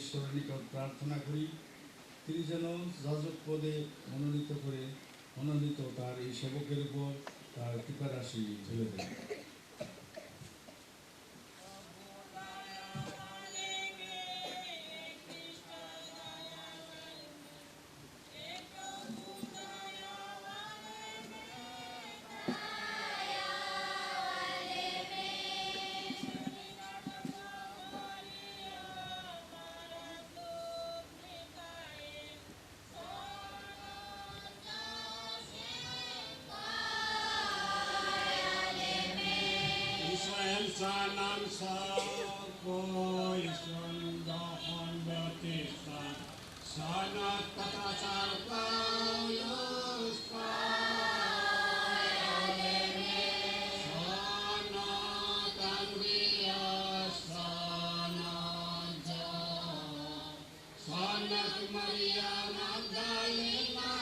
ঈশ্বরের নিকট প্রার্থনা করি তিনি যেন যাজক পদে মনোনীত তার এই সেবকের উপর তার কৃপারাশি ঢেলে দেন। Sanan Sako Isundahon Batista Sanat Patasar Paulus Sanat Andreas Sanat John Sanat Maria Magdalena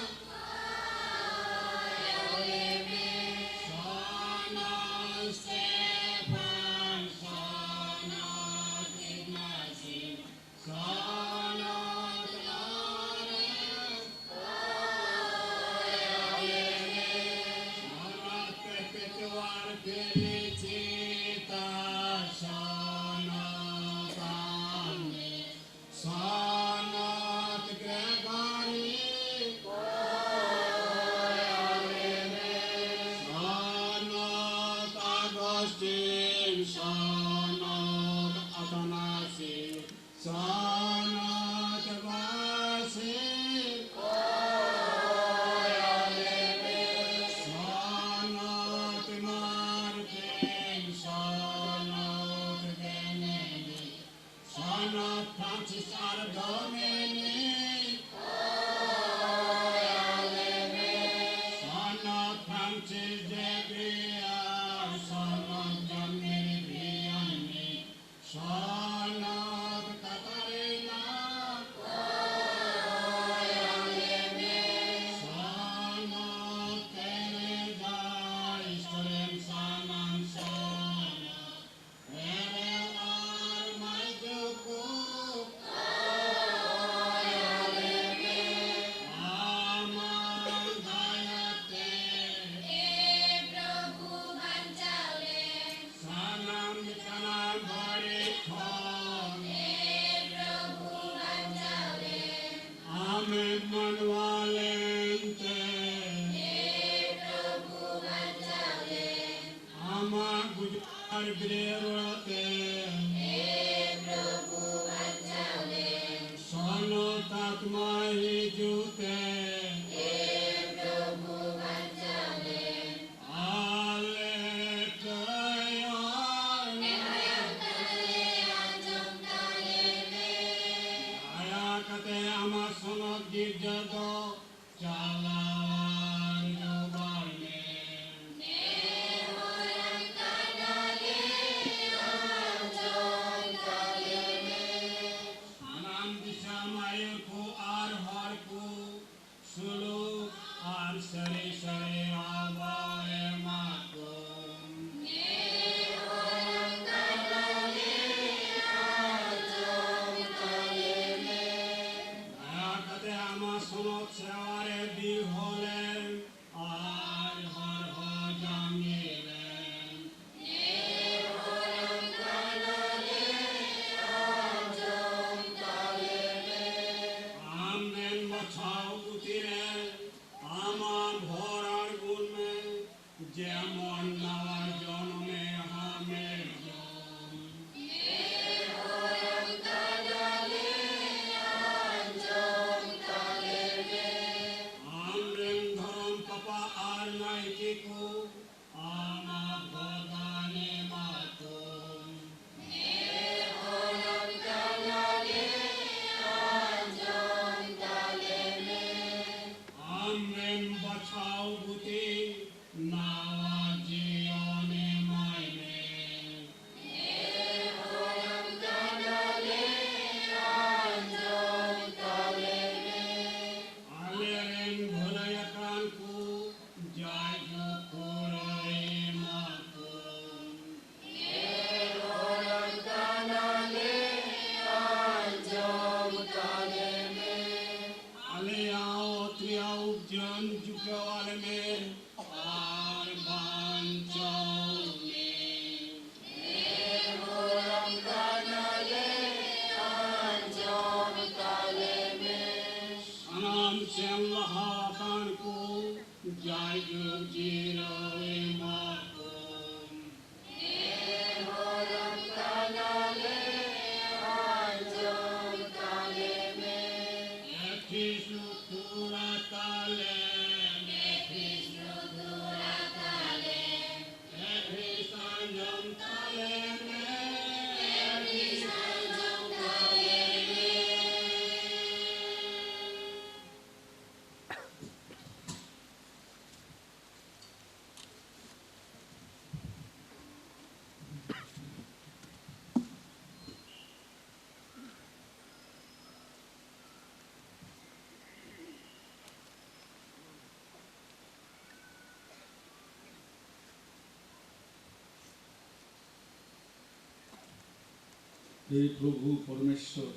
হে প্রভু পরমেশ্বর,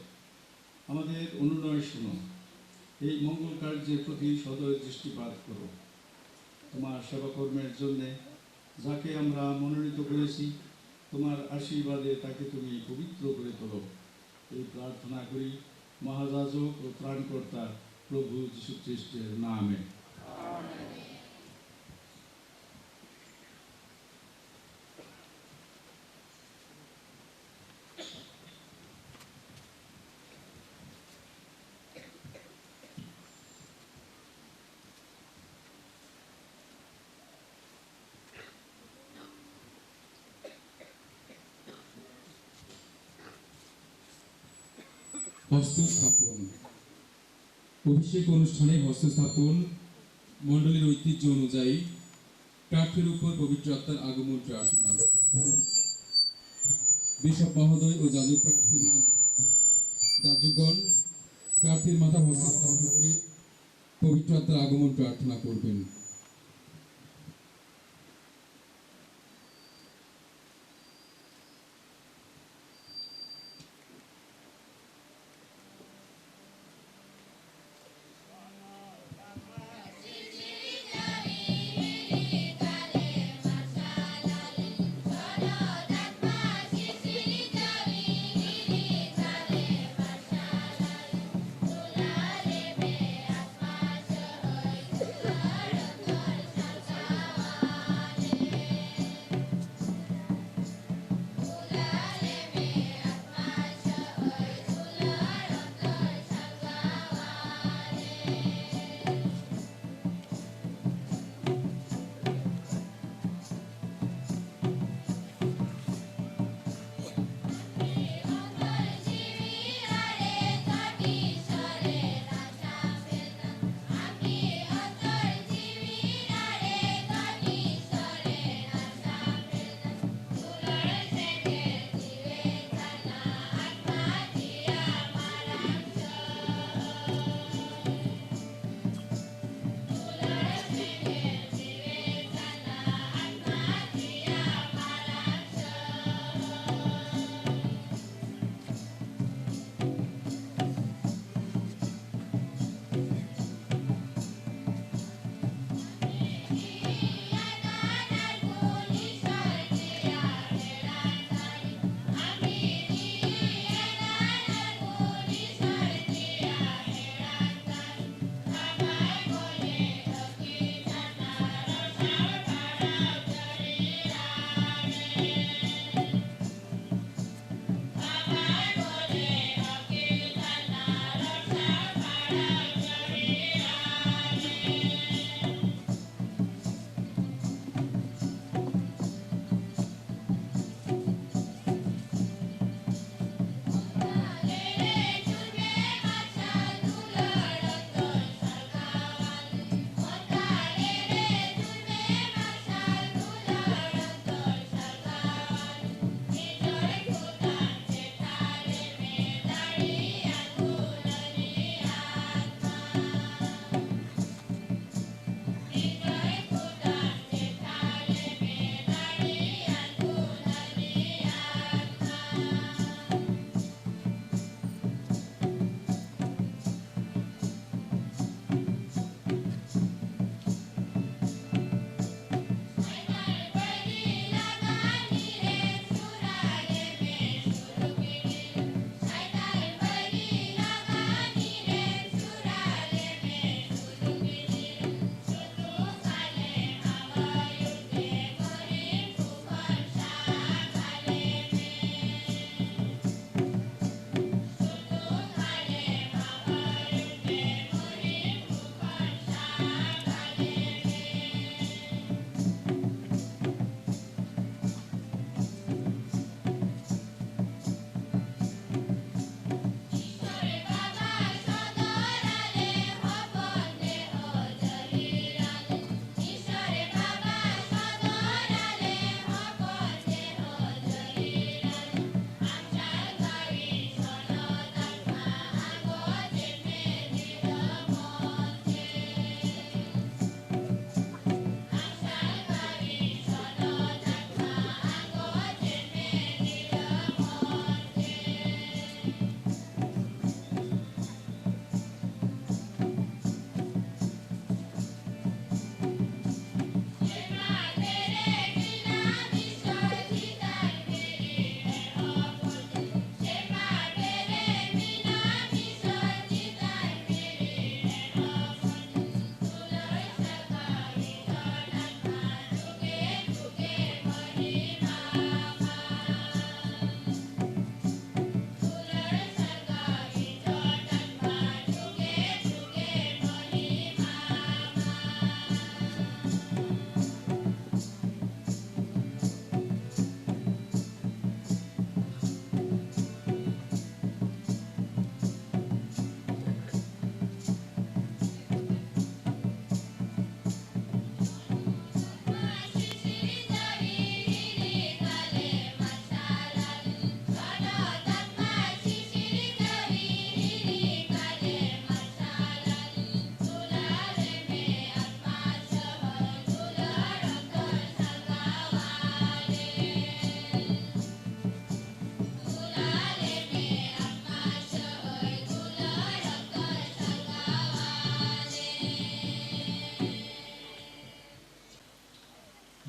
আমাদের অনুনয় শুনো, এই মঙ্গল কার্যের প্রতি সদয় দৃষ্টিপাত করো। তোমার সেবাকর্মের জন্যে যাকে আমরা মনোনীত করেছি, তোমার আশীর্বাদে তাকে তুমি পবিত্র করে তোলো। এই প্রার্থনা করি মহাযাজক ও ত্রাণকর্তা প্রভু যীশু খ্রিস্টের নামে। হস্তস্থাপন। অভিষেক অনুষ্ঠানে হস্তস্থাপন মণ্ডলীর ঐতিহ্য অনুযায়ী প্রার্থীর উপর পবিত্র আত্মার আগমন প্রার্থনা। বিশপ মহোদয় ও যাজকগণ প্রার্থীর মাথা হস্তস্থাপন করে পবিত্র আত্মার আগমন প্রার্থনা করবেন।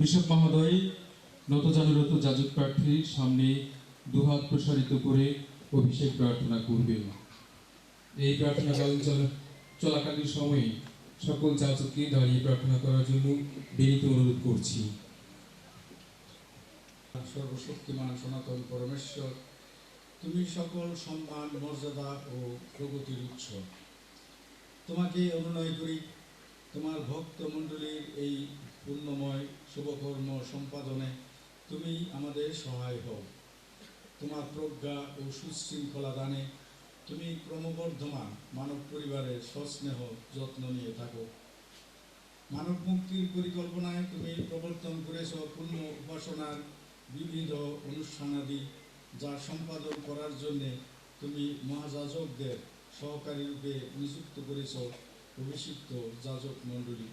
বিশপ মহোদয় নতজানুরত যাজক প্রার্থীর সামনে দুহাত প্রসারিত করে অভিষেক প্রার্থনা করবেন। এই প্রার্থনা চলাকালীন সময়ে সকল যাজককে দাঁড়িয়ে প্রার্থনা করার জন্য বিনীত অনুরোধ করছি। সর্বশক্তিমান সনাতন পরমেশ্বর, তুমি সকল সম্মান, মর্যাদা ও প্রগতির উৎস। তোমাকে অনুনয় করি, তোমার ভক্ত মণ্ডলীর এই পুণ্যময় শুভকর্ম সম্পাদনে তুমি আমাদের সহায় হও। তোমার প্রজ্ঞা ও সুশৃঙ্খলা দানে তুমি ক্রমবর্ধমান মানব পরিবারের সস্নেহ যত্ন নিয়ে থাকো। মানব মুক্তির পরিকল্পনায় তুমি প্রবর্তন করেছ পূর্ণ উপাসনার বিবিধ অনুষ্ঠানাদি, যা সম্পাদন করার জন্যে তুমি মহাযাজকদের সহকারী রূপে নিযুক্ত করেছ অভিষিক্ত যাজক মণ্ডলী।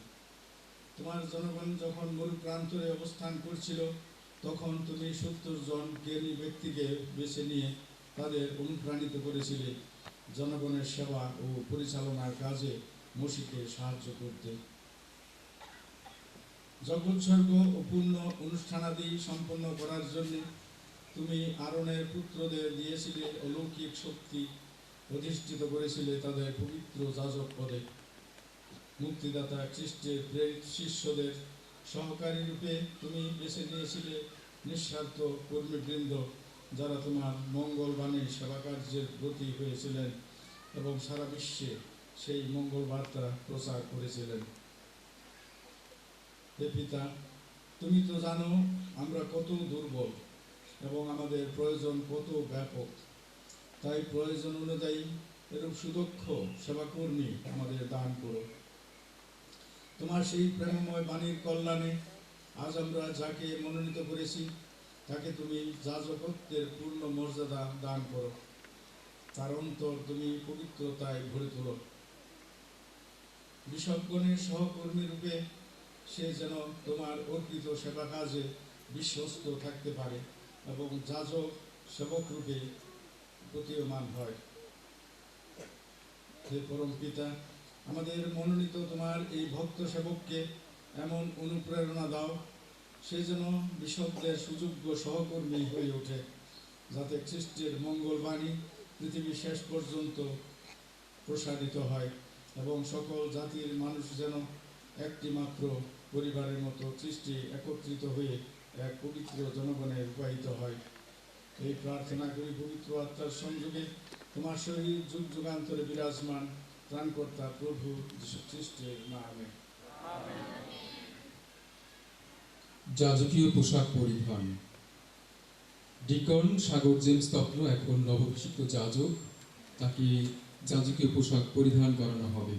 তোমার জনগণ যখন মরুপ্রান্তরে অবস্থান করছিল, তখন তুমি 70 জন জ্ঞানী ব্যক্তিকে বেছে নিয়ে তাদের অনুপ্রাণিত করেছিলে জনগণের সেবা ও পরিচালনার কাজে মসিকে সাহায্য করতে। জগোৎসর্গ ও পূর্ণ অনুষ্ঠানাদি সম্পন্ন করার জন্য তুমি আরনের পুত্রদের দিয়েছিলে অলৌকিক শক্তি, অধিষ্ঠিত করেছিলে তাদের পবিত্র যাজক পদে। মুক্তিদাতা খ্রিস্টের প্রেরিত শিষ্যদের সহকারী রূপে তুমি বেছে নিয়েছিলে নিঃস্বার্থ কর্মীবৃন্দ, যারা তোমার মঙ্গলবাণীর সেবা কার্যের ব্রতী হয়েছিলেন এবং সারা বিশ্বে সেই মঙ্গল বার্তা প্রচার করেছিলেন। হে পিতা, তুমি তো জানো আমরা কত দুর্বল এবং আমাদের প্রয়োজন কত ব্যাপক। তাই প্রয়োজন অনুযায়ী এরূপ সুদক্ষ সেবাকর্মী আমাদের দান করো। তোমার সেই প্রেমময় বাণীর কল্যাণে আজ আমরা যাকে মনোনীত করেছি, তাকে তুমি যাজকত্বের পূর্ণ মর্যাদা দান করো। তার অন্তর তুমি পবিত্রতায় ভরে তোলো। বিশপগণের সহকর্মী রূপে সে যেন তোমার অর্পিত সেবা কাজে বিশ্বস্ত থাকতে পারে এবং যাজক সেবক রূপে প্রতীয়মান হয়। হে পরম পিতা, আমাদের মনোনীত তোমার এই ভক্ত সেবককে এমন অনুপ্রেরণা দাও, সে যেন বিশপদের সুযোগ্য সহকর্মী হয়ে ওঠে, যাতে খ্রিস্টের মঙ্গলবাণী পৃথিবী শেষ পর্যন্ত প্রসারিত হয় এবং সকল জাতির মানুষ যেন একটি মাত্র পরিবারের মতো খ্রিস্টে একত্রিত হয়ে এক পবিত্র জনগণে রূপায়িত হয়। এই প্রার্থনা করি পবিত্র আত্মার সংযোগে তোমার শরীর যুগ যুগান্তরে বিরাজমান ত্রাণকর্তা প্রভু যীশু খ্রিস্টের নামে। যাজকীয় পোশাক পরিধান। ডিকন সাগর জেমস তত্ত্ব এখন নবভিষিক্ত যাজক, তাকে যাজকীয় পোশাক পরিধান করানো হবে।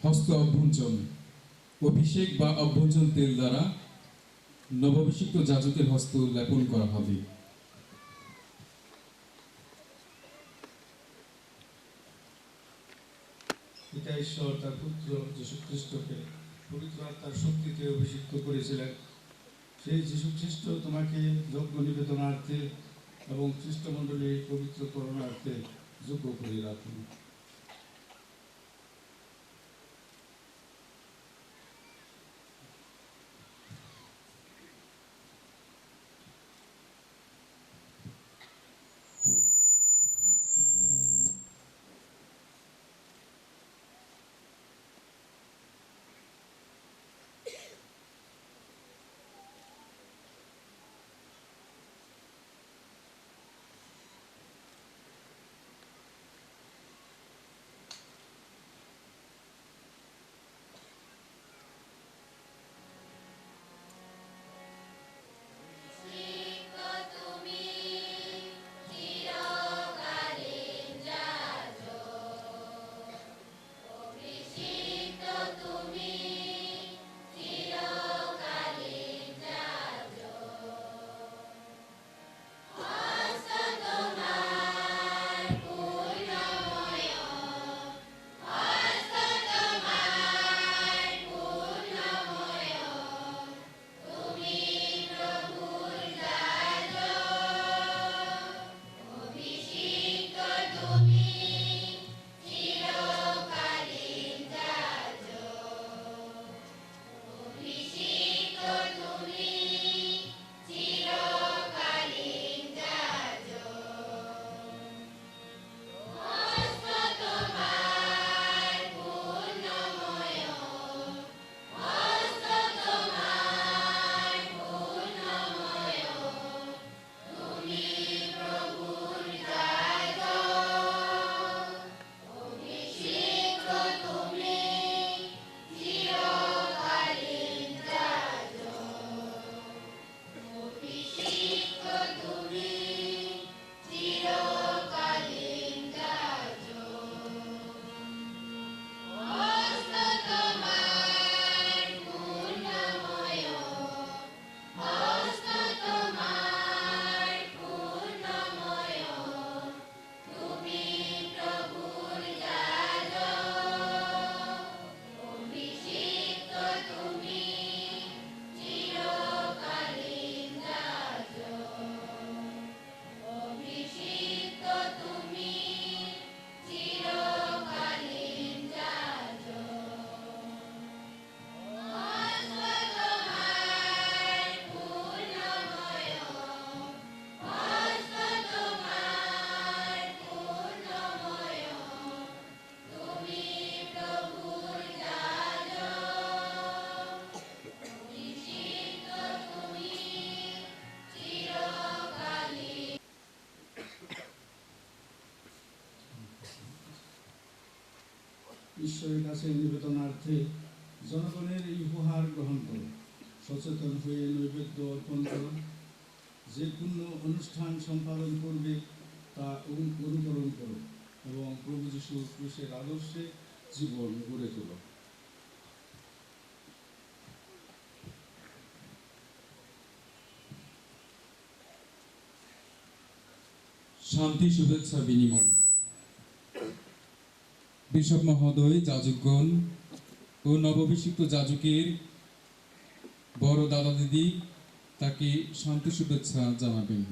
হস্ত অভ্যঞ্জন অভিষেক বা অভ্যঞ্জন তেল দ্বারা নবাভিষিক্ত যাজকের হস্ত লেপন করা হবে। পিতা ঈশ্বর তার পুত্র যীশু খ্রিস্টকে পবিত্র আত্মার শক্তিতে অভিষিক্ত করেছিলেন। সেই যীশু খ্রিস্ট তোমাকে যজ্ঞ নিবেদনার্থে এবং খ্রিস্টমণ্ডলী পবিত্র করণার্থে যোগ্য করে রাখুন। ঈশ্বরের কাছে নিবেদনার্থে জনগণের এই উপহার গ্রহণ করো। সচেতন হয়ে নৈবেদ্য অর্পণ করো। যে পূর্ণ অনুষ্ঠান সম্পাদন করবে তা অনুকরণ করো এবং প্রভু যীশু খ্রিস্টের আদর্শে জীবন গড়ে তোলো। শান্তি শুভেচ্ছা বিনিময়। বিশপ মহোদয়, যাজকগণ ও নবাভিষিক্ত যাজকের বড় দাদা দিদি তাকে শান্তি শুভেচ্ছা জানাবেন।